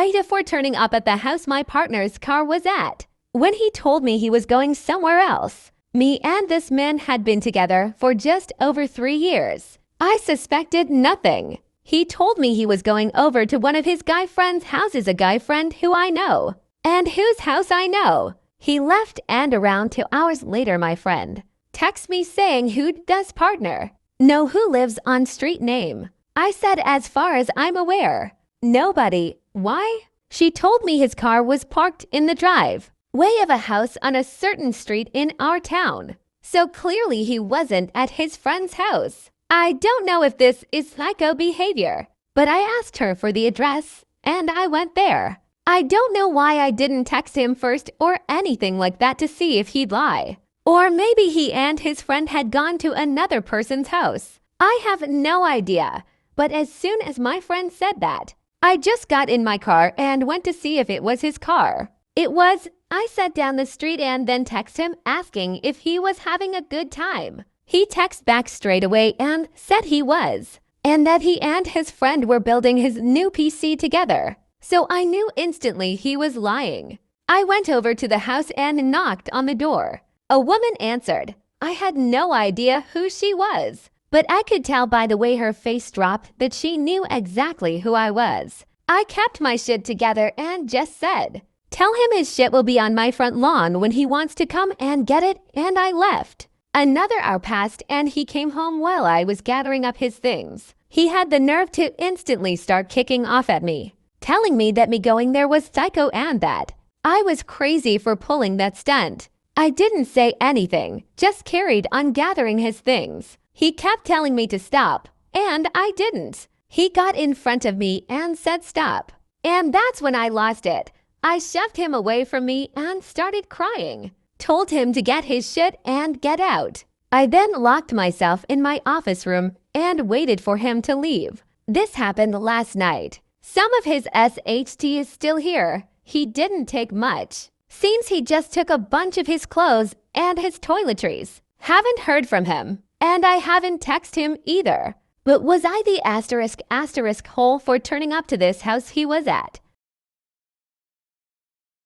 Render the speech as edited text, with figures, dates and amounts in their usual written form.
AITAH for turning up at the house my partner's car was at when he told me he was going somewhere else. Me and this man had been together for just over 3 years. I suspected nothing. He told me he was going over to one of his guy friend's houses, a guy friend who I know, and whose house I know. He left, and around 2 hours later my friend texts me saying, "Who does partner know who lives on street name?" I said, "As far as I'm aware, nobody." Why? She told me his car was parked in the driveway of a house on a certain street in our town. So clearly he wasn't at his friend's house. I don't know if this is psycho behavior, but I asked her for the address and I went there. I don't know why I didn't text him first or anything like that to see if he'd lie. Or maybe he and his friend had gone to another person's house. I have no idea, but as soon as my friend said that, I just got in my car and went to see if it was his car. It was. I sat down the street and then texted him asking if he was having a good time. He texted back straight away and said he was, and that he and his friend were building his new PC together. So I knew instantly he was lying. I went over to the house and knocked on the door. A woman answered. I had no idea who she was, but I could tell by the way her face dropped that she knew exactly who I was. I kept my shit together and just said, "Tell him his shit will be on my front lawn when he wants to come and get it," and I left. Another hour passed and he came home while I was gathering up his things. He had the nerve to instantly start kicking off at me, telling me that me going there was psycho and that I was crazy for pulling that stunt. I didn't say anything, just carried on gathering his things. He kept telling me to stop, and I didn't. He got in front of me and said stop. And that's when I lost it. I shoved him away from me and started crying. Told him to get his shit and get out. I then locked myself in my office room and waited for him to leave. This happened last night. Some of his SHT is still here. He didn't take much. Seems he just took a bunch of his clothes and his toiletries. Haven't heard from him, and I haven't texted him either. But was I the *** hole for turning up to this house he was at?